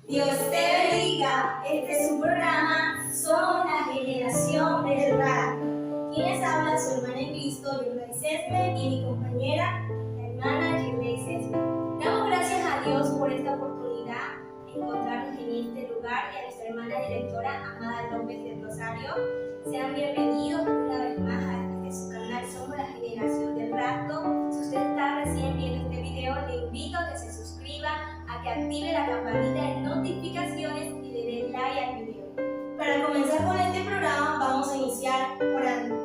Dios te bendiga. Este es su programa Somos la Generación del Rato. Quienes hablan su hermana en Cristo, Yolanda Céspedes, y mi compañera, la hermana Yolanda Céspedes. Damos gracias a Dios por esta oportunidad de encontrarnos en este lugar y a nuestra hermana directora Amada López del Rosario. Sean bienvenidos una vez más a su canal Somos la Generación del Rato. Si usted está recién viendo este video, le invito a que se suscriba, a que active la campanita de notificaciones y le dé like al video. Para comenzar con este programa vamos a iniciar orando.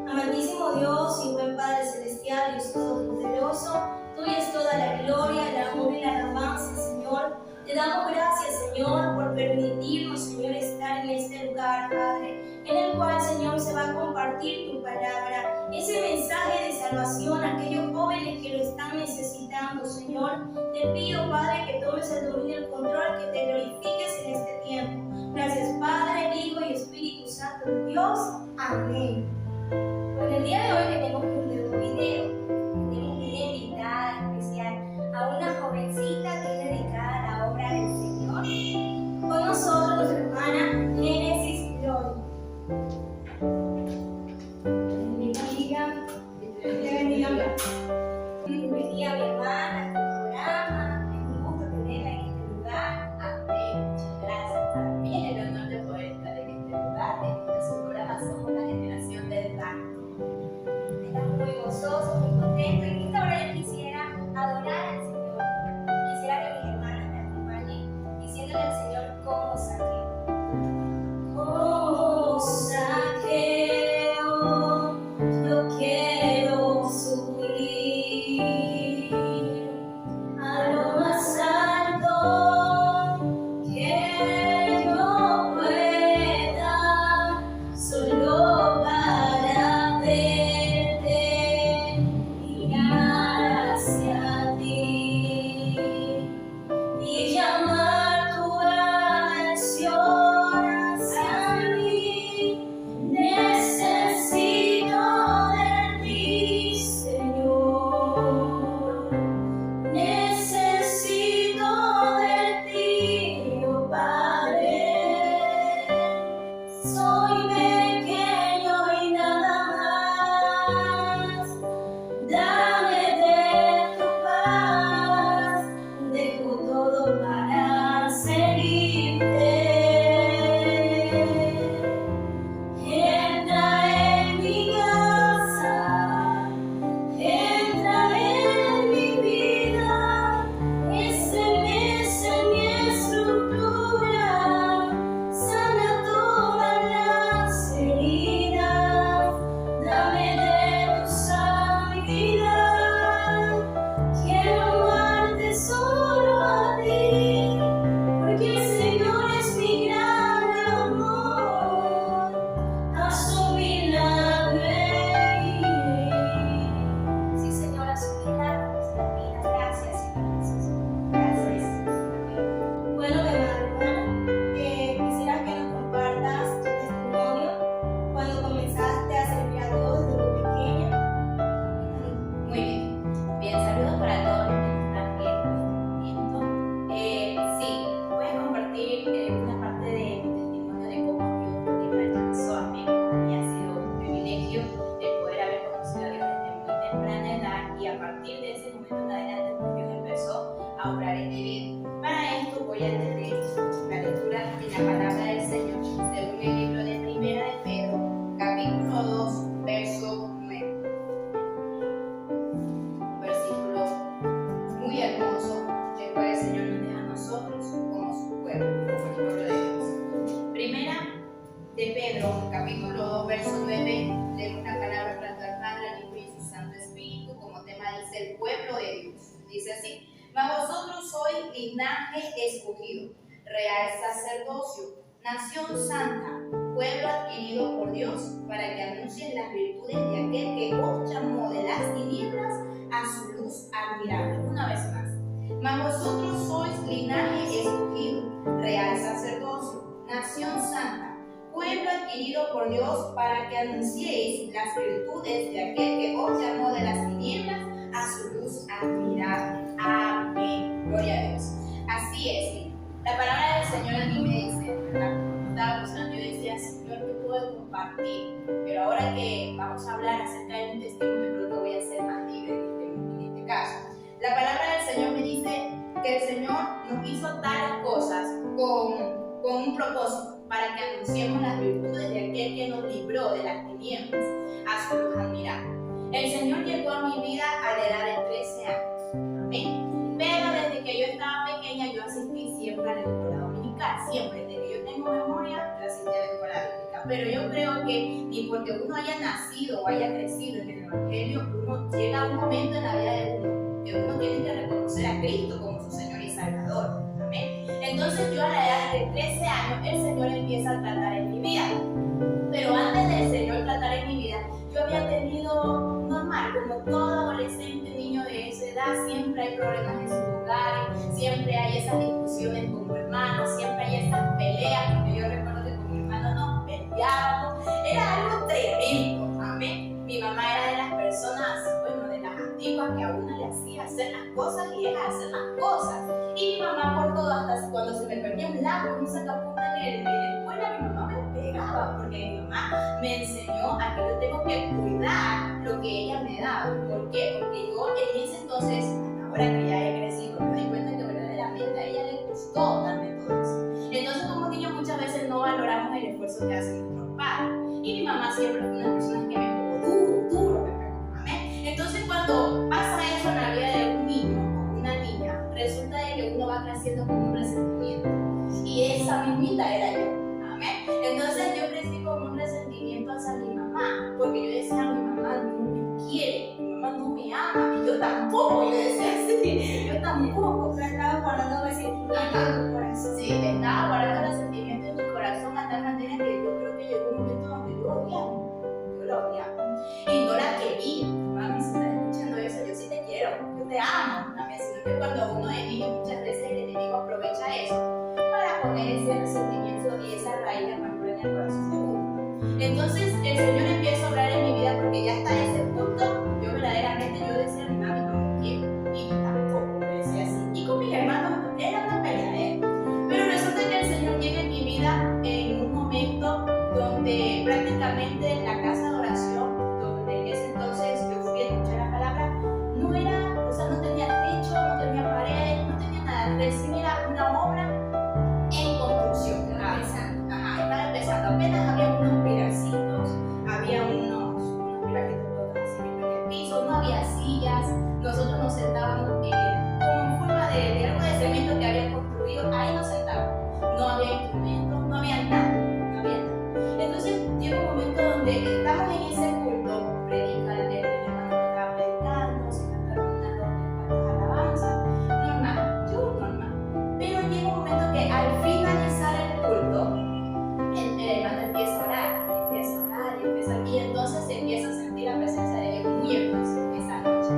Amantísimo Dios y buen Padre Celestial, Dios Todopoderoso, tuya es toda la gloria, el amor y la alabanza, Señor. Te damos gracias, Señor, por permitirnos, Señor, estar en este lugar, Padre, en el cual, Señor, se va a compartir tu palabra, ese mensaje de salvación a aquellos jóvenes que lo están necesitando, Señor. Te pido, Padre, que tomes el dominio y el control, que te glorifiques en este tiempo. Gracias, Padre, Hijo y Espíritu Santo de Dios. Amén. Bueno, el día de hoy tenemos un nuevo video. Tenemos una invitada especial, a una jovencita que es dedicada a la obra del Señor. Con nosotros, nuestra hermana Génesis Gloria. Bienvenida. Bienvenida, mi hermana, a este programa. Es un gusto tenerla en este lugar. Amén. Muchas gracias. Para mí es el honor de poder estar en este lugar, en este su programa Somos la Generación del Rato. Estamos muy gozosos, muy contentos. Y en esta hora yo quisiera adorar al Señor. Quisiera que mis hermanas me acompañen diciéndole al Señor como Saqueo. Como Saqueo, yo quiero subir a lo más alto que yo pueda, solo para verte, mirar hacia ti y llamar tu atención hacia mí. Necesito de ti, Señor. Necesito de ti, oh Padre. Soy pequeño y nada más. Dame de tu paz. Dejo todo para seguirte. Entra en mi casa, entra en mi vida, estremece mi estructura, sana todas las heridas, dame de tu santidad. Quiero amarte solo a ti, porque el Señor es mi gran amor. Haz un milagro en mí. Sí, Señor, haz un milagro en nuestra vida. Gracias, Señor Jesús. Gracias. Bueno, mi hermana, quisiera que nos compartas tu testimonio cuando comenzaste a servir a Dios desde muy pequeña. Muy bien. Bien, saludos para todos los que están viendo. Sí, voy a compartir una parte de mi testimonio de cómo Dios también me alcanzó a mí. Y ha sido un privilegio el poder haber conocido a Dios desde muy temprana edad, y a partir de ese momento en adelante pues Dios empezó a obrar en mi vida. Para esto voy a leer la lectura de la palabra del Señor según el libro de Primera de Pedro, capítulo 2, verso 9. Versículo muy hermoso, el cual el Señor nos deja a nosotros como su pueblo, como el pueblo de Dios. Primera de Pedro, capítulo 2, verso 9, leemos una palabra tanto al Padre, al Hijo y a su Santo Espíritu, como tema dice el pueblo de Dios. Dice así: mas vosotros sois linaje escogido, real sacerdocio, nación santa, pueblo adquirido por Dios, para que anuncien las virtudes de aquel que os llamó de las tinieblas a su luz admirable. Una vez más: mas vosotros sois linaje escogido, real sacerdocio, nación santa, pueblo adquirido por Dios, para que anunciéis las virtudes de aquel que os llamó de las tinieblas a su luz admirable. Amén. Gloria a Dios. Así es. La palabra del Señor a mí me dice, ¿verdad? Estaba buscando, yo decía, Señor, ¿qué puedo compartir? Pero ahora que vamos a hablar acerca de mi testimonio, creo que voy a ser más libre en este caso. La palabra del Señor me dice que el Señor nos hizo tales cosas con un propósito, para que anunciemos las virtudes de aquel que nos libró de las tinieblas a su luz admirable. El Señor llegó a mi vida a la edad de 13 años. Amén. Pero desde que yo estaba pequeña, yo asistí siempre a la escuela dominical. Siempre, desde que yo tengo memoria, yo asistí a la escuela dominical. Pero yo creo que ni porque uno haya nacido o haya crecido en el Evangelio, uno llega a un momento en la vida de uno que uno tiene que reconocer a Cristo como su Señor y Salvador. Amén. Entonces yo a la edad de 13 años, el Señor empieza a tratar en mi vida. Pero antes del Señor tratar en mi vida, yo había tenido normal, como todo adolescente, niño de esa edad, siempre hay problemas en sus hogares, siempre hay esas discusiones con mi hermano, siempre hay esas peleas, porque yo recuerdo que con mi hermano nos peleábamos, era algo tremendo, amén. Mi mamá era de las personas, bueno, de las antiguas que a una le hacía hacer las cosas y ella hacer las cosas. Y mi mamá por todo, hasta cuando se me perdía un lápiz, un sacapunta en la escuela, mi mamá me pegaba, porque mi mamá me enseñó a que yo tengo que cuidar lo que ella me da. ¿Por qué? Porque yo en ese entonces, ahora que ya he crecido, me doy cuenta que verdaderamente a ella le gustó darme todo eso. Entonces como niños muchas veces no valoramos el esfuerzo que hacen nuestros padres. Y mi mamá siempre fue una persona que me pegó duro, me pegó. Amén. Entonces cuando pasa eso en la vida de un niño o una niña, resulta de que uno va creciendo con un resentimiento. Y esa mismita era yo. Amén. Entonces yo crecí con un resentimiento hacia mi mamá, porque yo decía, mi mamá no me quiere, mi mamá no me ama, y yo tampoco, yo decía así, yo tampoco. O sea, estaba guardando resentimiento en tu corazón. Sí, estaba guardando resentimiento en mi corazón a tal manera que yo creo que llegó un momento donde yo la odiaba, y no la quería. Mami, si estás escuchando eso, yo sí te quiero, yo te amo, también, sino que cuando uno es niño, muchas veces el enemigo aprovecha eso para poner ese resentimiento y esa raíz de amargura en el corazón de uno. Entonces el Señor empieza a obrar en mi vida, porque ya hasta ese punto yo verdaderamente yo decía, mi mami no me quiere, y tampoco me decía así. Y con mis hermanos era una pelea, pero resulta que el Señor llega en mi vida en un momento donde prácticamente en la casa de oración, donde en ese entonces yo fui a escuchar la palabra, no era, o sea, no tenía techo, no tenía pared, no tenía nada, recién era una obra en construcción. Estaba empezando, apenas había unos pilarcitos, había unos pilarcitos todos así en el piso, no había sillas, nosotros nos sentábamos como en forma de algo de cemento que había construido, ahí nos sentábamos, no había instrumentos, no había nada. Entonces llega un momento donde estamos en ese culto, predica el hermano que estaba predicando, se cantaron unas alabanzas, normal, yo normal. Pero llega un momento que al finalizar el culto, el hermano empieza a orar, y entonces se empieza a sentir la presencia de Dios muy hermosa esa noche.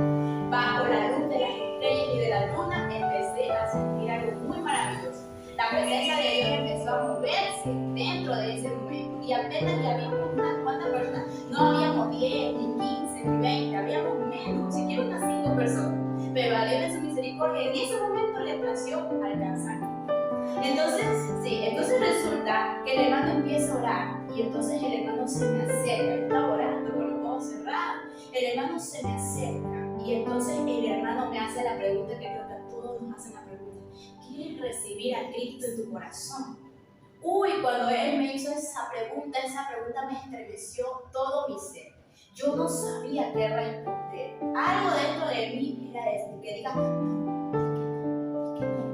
Bajo la luz de las estrellas y de la luna empecé a sentir algo muy maravilloso. La presencia de Dios empezó a moverse dentro de ese momento, y apenas ya habíamos unas cuantas personas, no habíamos 10, ni 15, ni 20, habíamos menos, siquiera unas 5 personas, pero a Dios de su misericordia en ese momento le plació alcanzar. Entonces resulta que el hermano empieza a orar, y entonces el hermano se me acerca, yo estaba orando con los ojos cerrados, el hermano se me acerca, y entonces el hermano me hace la pregunta que creo que a todos nos hacen la pregunta: ¿quieres recibir a Cristo en tu corazón? Uy, cuando él me hizo esa pregunta me estremeció todo mi ser. Yo no sabía qué responder. Algo dentro de mí era que diga,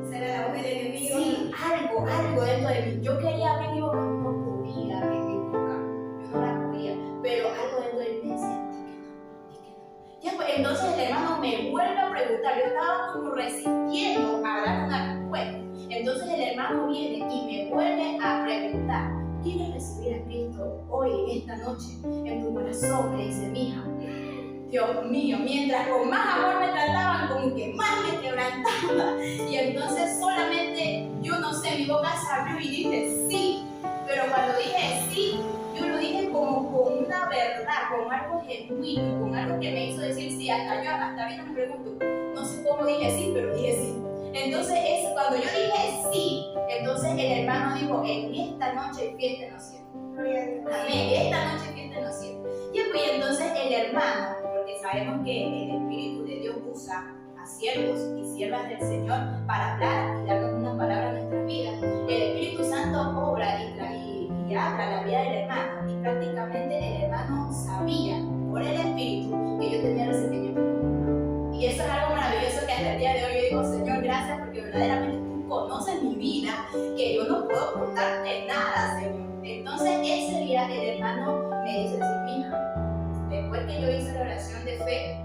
Será la voz del enemigo. sí, algo dentro de mí. Yo quería abrir mi boca, no podía abrir mi boca, yo no la podía, pero algo dentro de mí me decía, di que no. Ya, pues, entonces el hermano me vuelve a preguntar, yo estaba como resistiendo a dar una respuesta. Entonces el hermano viene y me vuelve a preguntar: ¿quieres recibir a Cristo hoy, en esta noche, en tu corazón? Me dice: mija, Dios mío, mientras con más amor me trataban, como que más me quebrantaba. Y entonces solamente, yo no sé, mi boca se abrió y dije sí. Pero cuando dije sí, yo lo dije como con una verdad, con algo genuino, con algo que me hizo decir sí. Hasta ahorita me pregunto, no sé cómo dije sí, pero dije sí. Entonces cuando yo dije sí, el hermano dijo, en esta noche fiesta no siente. Amén, esta noche fiesta no siente. Y entonces el hermano, porque sabemos que el Espíritu de Dios usa a siervos y siervas del Señor para hablar y darnos una palabra a nuestra vida. El Espíritu Santo obra y habla la vida del hermano, y prácticamente el hermano sabía por el Espíritu que yo tenía resentimiento con mi mamá. Y eso es algo maravilloso que hasta el día de hoy yo digo, Señor, gracias, porque verdaderamente tú conoces mi vida, que yo no puedo ocultarte nada, Señor. Entonces ese día el hermano me dice, mija, después que yo hice la oración de fe,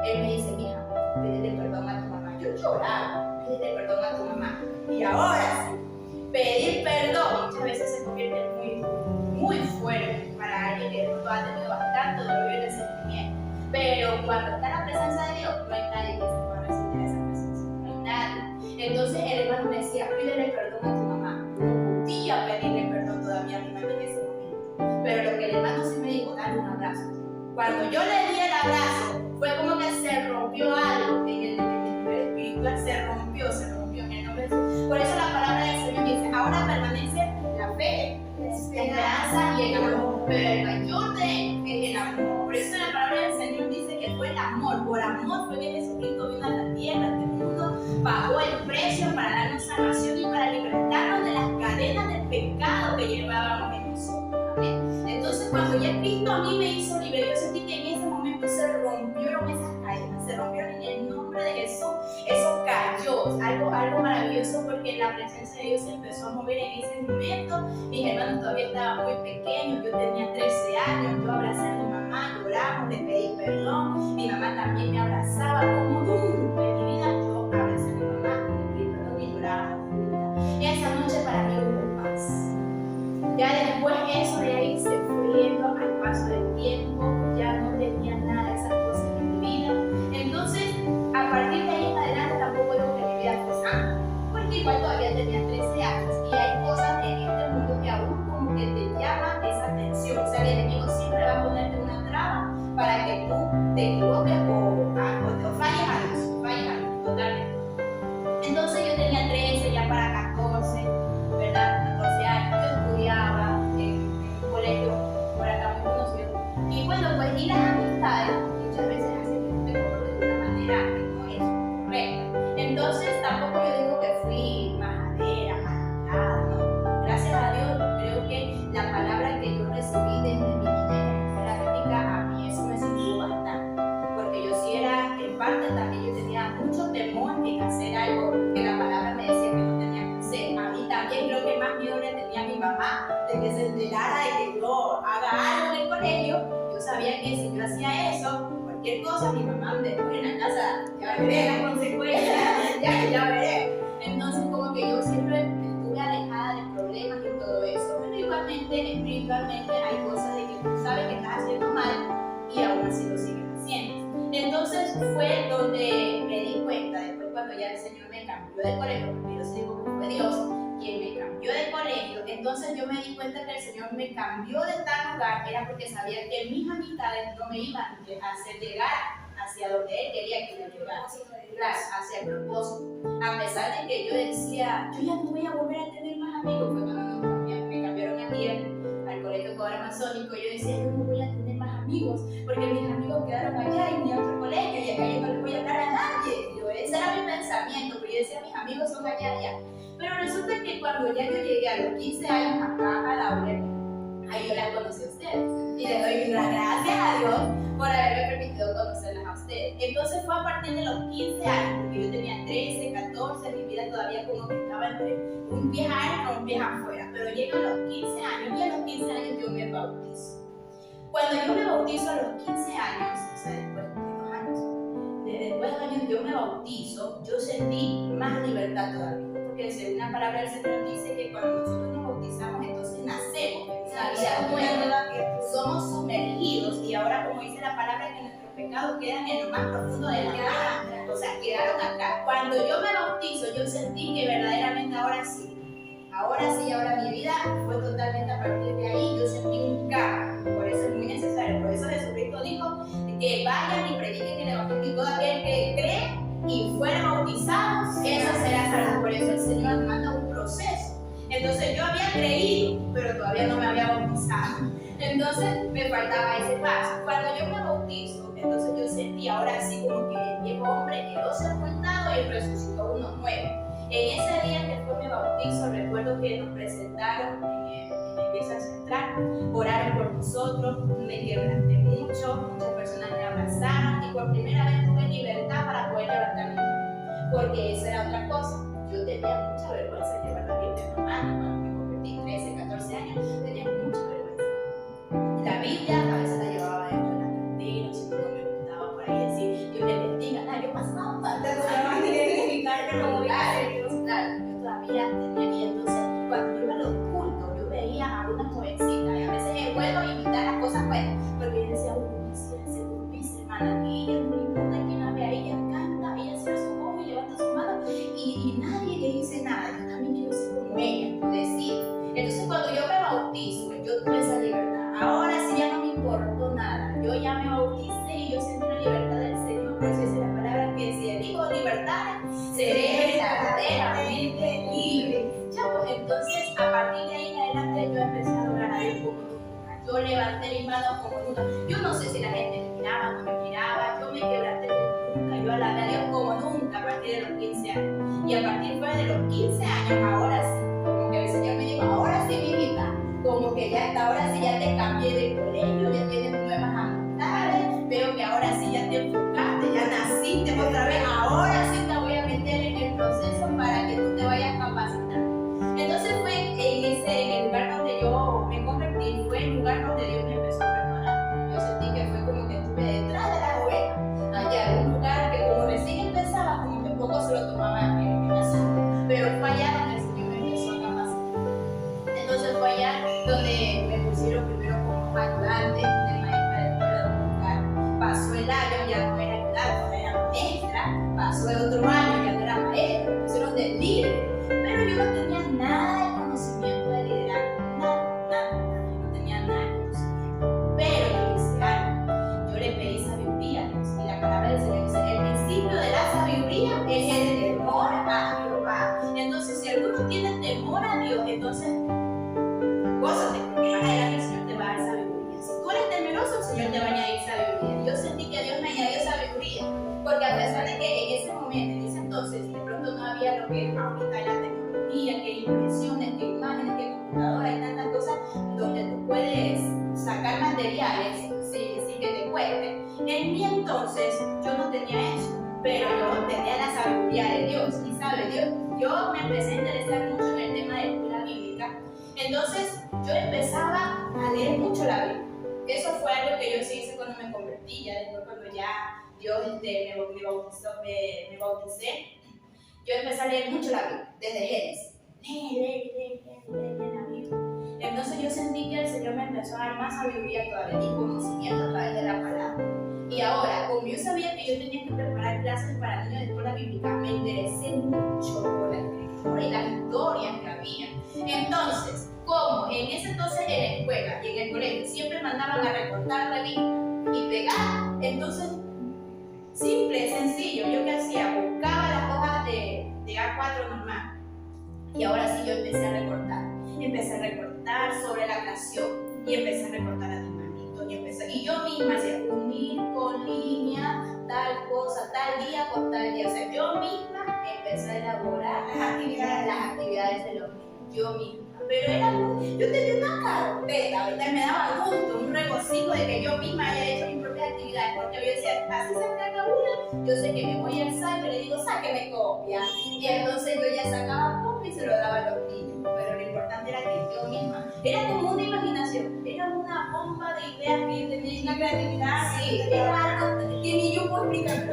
él me dice, mija, pídele perdón a tu mamá. Yo lloraba, pídele perdón a tu mamá. Y ahora sí, pedir perdón muchas veces se convierte en muy fuerte para alguien que de pronto ha tenido bastante dolor y resentimiento. Pero cuando está en la presencia de Dios, no hay nadie que se pueda resistir a esa presencia. No hay nadie. Entonces el hermano me decía, pídele perdón a tu mamá. No podía pedirle perdón todavía a mi mamá en ese momento. Pero lo que el hermano sí me dijo, dale un abrazo. Cuando yo le di el abrazo, fue como que se rompió algo en el espiritual, se rompió en el nombre de Jesús. Por eso la palabra del Señor dice, ahora permanece la fe, la esperanza y el amor, pero el mayor de ellos es el amor. Por eso la palabra del Señor dice que fue el amor, por amor fue que Jesucristo vino a la tierra, a este mundo, pagó el precio para darnos salvación y para libertarnos de las cadenas del pecado que llevábamos en nosotros. Amén. Entonces cuando ya Cristo a mí me hizo libre, yo sentí que en ese momento se rompieron esas cadenas, se rompieron en el nombre de Jesús. Eso cayó, algo maravilloso, porque la presencia de Dios se empezó a mover en ese momento. Mis hermanos todavía estaban muy pequeños, yo tenía 13 años, yo abracé a mi mamá, lloramos, le pedí perdón, mi mamá también me abrazaba, como nunca en mi vida yo abracé a mi mamá, le pedí perdón y llorábamos juntas. Y esa noche para mí hubo paz. Ya después eso de ahí se fue yendo al paso del tiempo, ya no tenía nada de esas cosas en mi vida. Entonces, a partir de ahí en adelante tampoco digo que mi vida fue sana, porque igual todavía tenía 13 años y hay cosas en este mundo que aún como que te llaman esa atención. O sea, el enemigo siempre va a ponerte una traba para que tú te equivoques o falles algo, totalmente. Entonces yo tenía 13, ya para 14, ¿verdad? 14 años, yo estudiaba en un colegio por acá muy conocido. Y bueno, pues y las amistades muchas veces hacen que tú te comportes de una manera que no es correcta. Entonces tampoco yo digo que fui majadera, maltratada, no. Gracias a Dios, creo que la palabra que yo recibí desde mi niñez a mí eso me sirvió bastante. Porque yo sí era, en parte también yo tenía mucho temor en hacer algo que la palabra me decía que no tenía que hacer. A mí también creo que más miedo le tenía a mi mamá de que se enterara de que yo haga algo en el colegio. Yo sabía que si yo hacía eso, cualquier cosa, mi mamá me pone en la casa, ya veré las consecuencias, ya veré. Entonces como que yo siempre estuve alejada de problemas y todo eso. Pero igualmente, espiritualmente hay cosas de que tú sabes que estás haciendo mal y aún así lo sigues haciendo. Entonces fue donde me di cuenta, después cuando ya el Señor me cambió de colegio, porque yo digo que fue Dios quien me cambió de colegio. Entonces yo me di cuenta que el Señor me cambió de tal lugar, era porque sabía que mis amistades no me iban a hacer llegar hacia donde Él quería que yo llegara, claro, hacia el propósito. A pesar de que yo decía, yo ya no voy a volver a tener más amigos, fue cuando me cambiaron a ti al colegio Cobra Masónico. Yo decía, yo no voy a tener más amigos, porque mis amigos quedaron allá en mi otro colegio y acá yo no les voy a hablar a nadie. Ese era mi pensamiento, pero yo decía, mis amigos son allá. Pero resulta que cuando ya yo llegué a los 15 años acá a Laurel, ahí yo las conocí a ustedes. Y les doy las gracias a Dios por haberme permitido conocerlas a ustedes. Entonces fue a partir de los 15 años, porque yo tenía 13, 14, mi vida todavía como que estaba entre un pie adentro y un pie afuera. Pero llego a los 15 años y a los 15 años yo me bautizo. Cuando yo me bautizo a los 15 años, o sea, después de 2 años yo me bautizo, yo sentí más libertad todavía. Porque según la palabra del Señor dice que cuando nosotros nos bautizamos, entonces nacemos en una vida nueva, somos sumergidos, y ahora, como dice la palabra, que nuestros pecados quedan en lo más profundo de la mar, o sea, quedaron acá. Cuando yo me bautizo, yo sentí que verdaderamente ahora mi vida fue totalmente a partir de ahí. Yo sentí un cambio, por eso es muy necesario. Por eso Jesucristo dijo que vayan y prediquen el evangelio, y todo aquel que cree y fuera bautizados, eso será salvo. Por eso el Señor manda un proceso. Entonces yo había creído, pero todavía no me había bautizado. Entonces me faltaba ese paso. Cuando yo me bautizo, entonces yo sentí ahora sí como que el viejo hombre quedó sepultado y resucitó uno nuevo. En ese día que fue mi bautizo, recuerdo que nos presentaron en la iglesia central, oraron por nosotros, me quebranté mucho, muchas personas me abrazaron y por primera vez tuve libertad para poder levantar mi mano, porque esa era otra cosa. Yo tenía mucha vergüenza de llevar la Biblia en la mano cuando me convertí, 13, 14 años, tenía mucha vergüenza. La Biblia a veces la llevaba dentro de la cartera, si no me gustaba por ahí decir, Dios le bendiga, yo pasaba para identificarte como claro, yo todavía tenía y entonces cuando yo iba a los cultos, yo veía a una jovencita y a veces es bueno imitar las cosas buenas, porque yo decía, quisiera ser como mis hermanas, y ella no le importa quién la vea, ella canta, ella cierra sus ojos y levanta su mano y nadie le dice nada, yo también quiero ser como ella, decir. Entonces cuando yo me bautizo, yo tuve esa libertad, ahora sí ya no me importó nada, yo ya me bauticé y yo sentí la libertad del Señor, por eso dice la palabra que si elijo libertad, seré verdaderamente libre. Ya, pues entonces a partir de ahí en adelante yo empecé a adorar a Dios como nunca, yo levanté mis manos como nunca, yo no sé si la gente me miraba o no me miraba, yo me quebranté como nunca, yo alabé a Dios como nunca a partir de los 15 años, y a partir de los 15 años, ahora sí, como que el Señor me dijo, ahora sí mi hijita, como que ya hasta ahora sí ya te cambié de colegio, ya tienes nuevas amistades, veo que ahora sí ya te enfocaste, ya naciste otra vez, ahora sí te voy a meter en el proceso para que tú te vayas capacitando. Entonces fue en el lugar donde yo me convertí, fue el lugar donde Dios me empezó a preparar. Yo sentí que fue como que estuve detrás de las ovejas, allá en un lugar que como recién empezaba, como que poco se lo tomaban en asunto, pero fue allá donde el Señor me empezó a capacitar. Entonces fue allá donde me pusieron primero como ayudante de maestra de escuela dominical. Pasó el año, ya no era ayudante, ahora era maestra. Pasó el otro año, ya no era maestra, me pusieron de líder. Pero yo no tenía nada de conocimiento de liderazgo, nada, yo no tenía nada de conocimiento. Pero yo hice algo, yo le pedí sabiduría a Dios. Y la palabra del Señor dice, el principio de la sabiduría es el temor a Jehová. Entonces, si alguno tiene temor a Dios, entonces gózate, porque vas a ir a el Señor te va a dar sabiduría. Si tú eres temeroso, el Señor te va a añadir sabiduría. Yo sentí que Dios me añadió sabiduría, porque a pesar de que en ese momento, en ese entonces, de pronto no había lo que ahorita es la tecnología, que impresiones, que imágenes, que computadoras, hay tantas cosas donde tú puedes sacar materiales sin que te cueste. En mi entonces, yo no tenía eso, pero yo tenía la sabiduría de Dios. Y sabe, yo me empecé a interesar mucho en el tema de lectura bíblica. Entonces, yo empezaba a leer mucho la Biblia. Eso fue algo que yo sí hice cuando me convertí, ya después cuando ya Dios me bauticé, yo empecé a leer mucho la Biblia, desde Génesis. Leer la Biblia. Entonces yo sentí que el Señor me empezó a dar más sabiduría todavía y conocimiento a través de la palabra. Y ahora, como yo sabía que yo tenía que preparar clases para niños de escuela bíblica, me interesé mucho por la escritura y las historias que había. Entonces, como en ese entonces en la escuela y en el colegio siempre mandaban a recortar la Biblia y pegar, entonces, simple, sencillo, yo qué hacía, buscaba las hojas de A4 normal. Y ahora sí yo empecé a recortar sobre la creación y empecé a recortar animalitos y yo misma hacía unir con línea, tal cosa, tal día con tal día. O sea, yo misma empecé a elaborar las actividades de los niños, yo misma. Pero yo tenía una carpeta, ¿verdad? Me daba gusto, un regocijo de que yo misma haya hecho mis propias actividades, porque yo decía, así se saca una, yo sé que me voy al SAT, le digo, sáqueme copia. Y entonces yo ya sacaba copia y se lo daba a los niños. Pero lo importante era que yo misma, era como una imaginación, era una bomba de ideas que yo tenía, una creatividad. Sí, era algo que ni yo puedo explicarlo,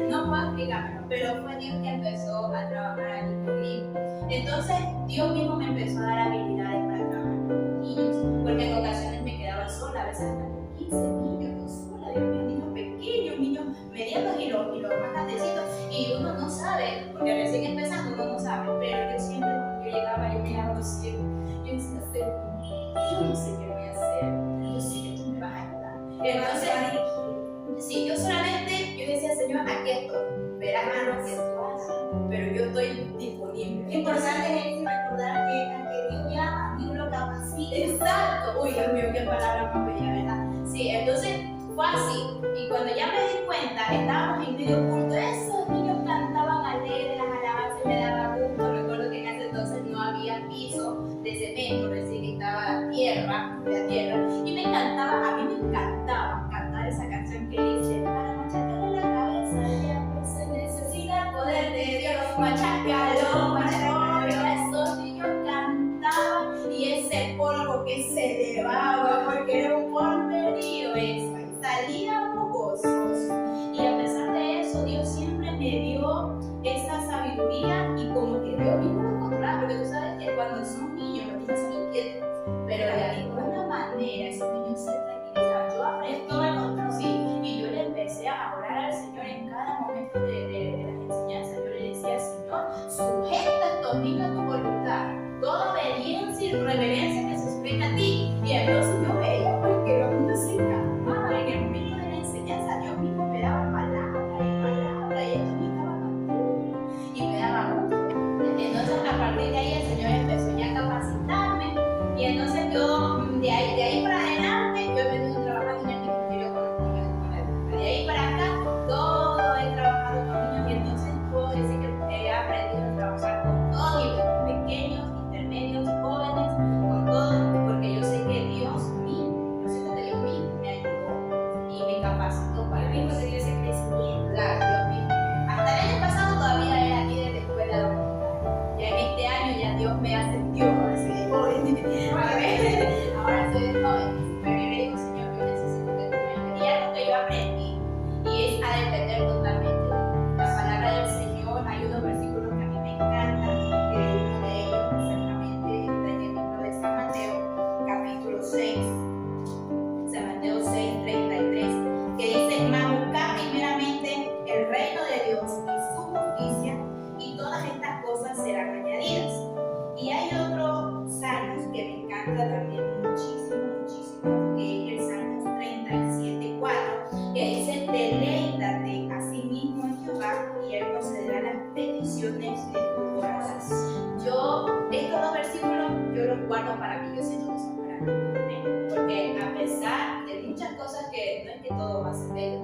no puedo explicarlo, pero fue Dios que empezó a trabajar aquí conmigo. Entonces, Dios mismo me empezó a dar habilidades para trabajar con niños, porque en ocasiones me quedaba sola, a veces hasta con 15 niños, yo sola, Dios mío, niños pequeños, niños medianos y los más grandecitos, y uno no sabe, porque recién empezando uno no sabe, pero yo siempre cuando yo llegaba, yo miraba los cielos, yo decía, yo no sé qué voy a hacer, yo sé que tú me vas a ayudar. Entonces, sí, yo decía, Señor, aquí estoy, verás lo que tú haces, pero yo estoy disponible. Lo importante es recordar que Uy, Dios mío, qué palabra más bella, ¿verdad? Sí, entonces fue así. Y cuando ya me di cuenta, estábamos en medio culto, esos niños cantaban alegre, las alabanzas me daba gusto. Recuerdo que en ese entonces no había piso de cemento, recién estaba tierra, y me encantaba, a mí me encantaba cantar esa canción que dice: para machacarle la cabeza ya pues se necesita poder de Dios, machácalo, machácalo. Esos niños cantaban y ese polvo que se elevaba, porque era un polverío eso, y salíamos gozosos. Y a pesar de eso, Dios siempre me dio esa sabiduría y como que Dios mismo lo controlaba, porque tú sabes que cuando son niños, los niños son inquietos, pero de alguna manera esos niños se tranquilizaban. Yo aprendí todo el control, sí, y yo le empecé a orar al Señor en cada momento de las enseñanzas. Yo le decía: Señor, sujeta a estos niños a tu voluntad, toda obediencia y reverencia que se sujeta a ti. Y entonces yo veía porque los niños se encantaban en el momento de la enseñanza. Dios mismo me daba palabra y palabra, y estos niños estaban atentos y me daba gusto. Entonces a partir de ahí el Señor empezó ya a capacitarme, y entonces yo de ahí para adelante yo he venido trabajando en el ministerio con los niños. De ahí para acá todo he trabajado con niños, y entonces puedo decir que he aprendido a trabajar con todos, y pequeños, intermedios, jóvenes, con todos, porque yo sé que Dios mismo, yo sé que Dios mismo me ayudó y me capacitó para Dios mismo te dio ese crecimiento. Claro, Dios mismo. Hasta el año pasado todavía era líder de escuela dominical. Ya en este año ya Dios me ascendió, ahora soy de joven. Ahora soy de joven. Pero yo le digo: Señor, yo necesito que tú me ayudes. Y algo que yo aprendí, y es a depender totalmente de ti. La palabra del Señor, hay unos versículos que a mí me encantan, que uno de ellos exactamente está en el libro de San Mateo, capítulo 6. San Mateo 6:33, que dice: mas buscad primeramente el reino de Dios y su justicia, y todas estas cosas serán añadidas. Y hay otro salmos que me encanta también muchísimo, que es el Salmos 37:4, que dice: deleítate a sí mismo en Jehová, y él concederá las peticiones de tu corazón. Yo, estos dos versículos, yo los guardo para mí, yo siento que son para mí. Porque a pesar de muchas cosas que no es que todo va a ser bello,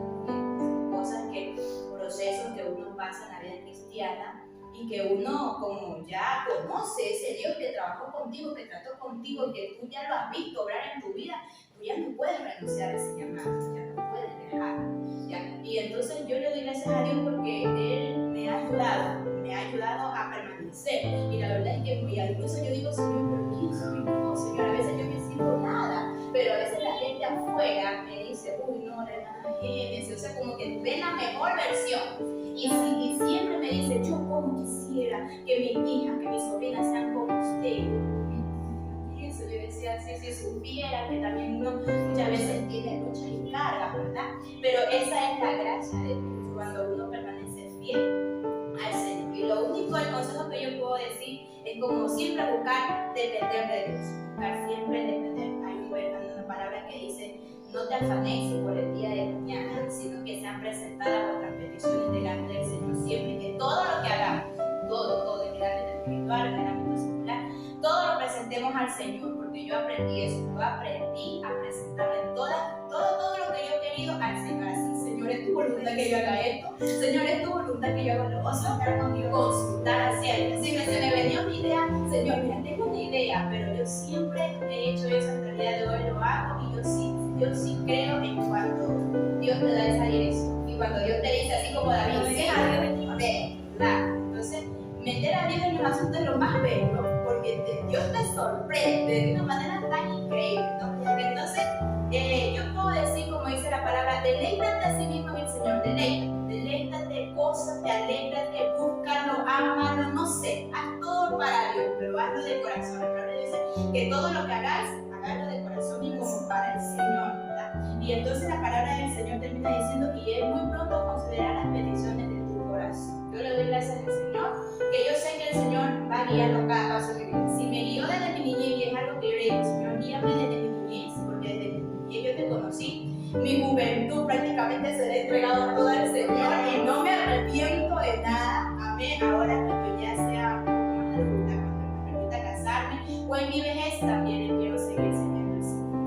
cosas que, procesos que uno pasa en la vida cristiana, y que uno como ya conoce ese Dios que trabajó contigo, que trató contigo, que tú ya lo has visto obrar en tu vida, tú ya no puedes renunciar a ese llamado, ya no puedes dejar, ¿ya? Y entonces yo le doy gracias a Dios porque Él me ha ayudado a permanecer. Y la verdad es que incluso yo digo: Señor, ¿pero quién soy yo? Señor, a veces yo me siento nada, pero a veces la gente afuera me dice: uy, no, la hermana Génesis, o sea, como que ven la mejor versión. Y siempre me dice: yo como quisiera que mis hijas, que mis sobrinas sean como usted. Y eso yo decía: si supiera que también uno muchas veces tiene luchas y cargas, ¿verdad? Pero esa es la gracia de Dios, cuando uno permanece fiel al Señor. Y lo único, el consejo que yo puedo decir es como siempre buscar depender de Dios, buscar siempre depender. Hay una palabra que dice: no te afanéis por el día de mañana, sino que sean presentadas vuestras peticiones delante del Señor siempre, que todo lo que hagamos, todo en el ámbito espiritual, en el ámbito secular, todo lo presentemos al Señor, porque yo aprendí eso, yo aprendí a presentarle todo lo que yo he querido al Señor, así: Señor, es tu voluntad que yo haga esto, Señor, es tu voluntad que yo haga lo otro, consultar hacia Él. Si se me venía una idea: Señor, mira, tengo una idea, pero yo siempre he hecho eso, hasta el día de hoy lo hago, y yo sí creo en cuando Dios te da esa dirección, y cuando Dios te dice así como David: ve, claro. Entonces, meter a Dios en los asuntos es lo más bello, porque Dios te sorprende de una manera tan increíble, ¿no? Entonces, yo puedo decir, como dice la palabra: deleítate a sí mismo en el Señor, deleítate, gózate, alégrate, búscalo, ámalo, no sé, haz todo para Dios, pero hazlo de corazón. La palabra dice que todo lo que hagáis, hagadlo de corazón y como para el Señor, ¿verdad? Y entonces la palabra del Señor termina diciendo: y Él muy pronto considerará las peticiones de tu corazón. Yo le doy gracias al Señor, que yo sé que el Señor va a guiarnos cada paso que viene. Si me guió desde mi niñez, y es algo que yo le digo: Señor, guíame desde mi niñez, porque desde mi niñez yo te conocí. Mi juventud prácticamente se la he entregado toda al Señor y no me arrepiento de nada. Amén. Ahora cuando ya sea más adulta, cuando me permita casarme, o en mi vejez también quiero seguir sirviendo al Señor.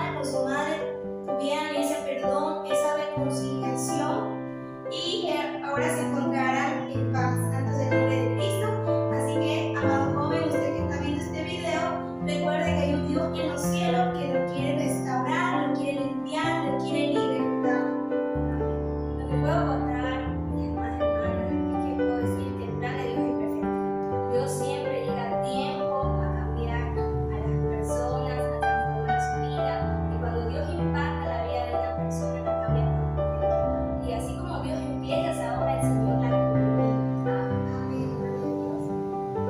padre, con su madre, tuvieran ese perdón, esa reconciliación y ahora se encontrarán en paz. Santo es el nombre de Cristo. Así que, amado joven, usted que está viendo este video, recuerde que hay un Dios en los cielos que lo quiere restaurar, lo quiere limpiar, lo quiere libertar. Lo que puedo contar, mis hermanas, es que puedo decir que el plan de Dios es perfecto. Dios siempre llega a tiempo a cambiar a las personas, a transformar su vida. Y cuando Dios impacta la vida de una persona, la cambia por completo. Y así como Dios empieza esa obra, el Señor la concluye. Amén.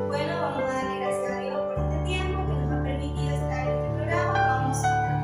Bueno, vamos a darle gracias a Dios por este tiempo que nos ha permitido estar en este programa. Vamos a orar.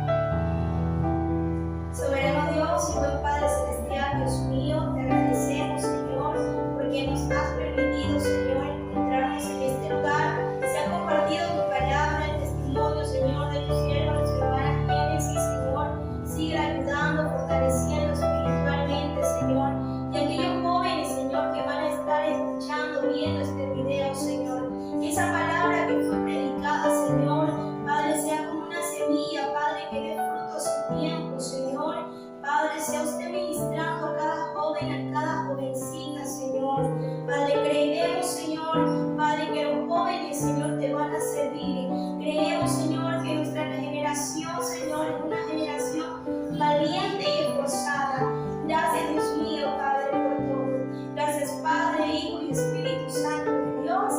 Soberano Dios y buen Padre Celestial, Dios mío, te agradecemos, Señor, porque nos has permitido, Señor, encontrarnos en este lugar. Se ha compartido tu palabra, el testimonio, Señor, de tus siervos, nuestra hermana Génesis, Señor. Sigue ayudando, fortaleciendo espiritualmente, Señor. Y aquellos jóvenes, Señor, que van a estar escuchando, viendo este video, Señor. Que esa palabra que fue predicada, Señor, Padre, sea como una semilla, Padre, que dé fruto a su tiempo, Señor. Padre, sea usted ministrando a cada joven, a cada jovencita, Señor. Padre, creemos, Señor, Padre, que los jóvenes, Señor, te van a servir. Creemos, Señor, que nuestra generación, Señor, es una generación valiente y esforzada. Gracias, Dios mío, Padre, por todo. Gracias, Padre, Hijo y Espíritu Santo de Dios.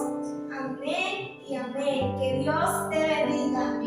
Amén y amén. Que Dios te bendiga.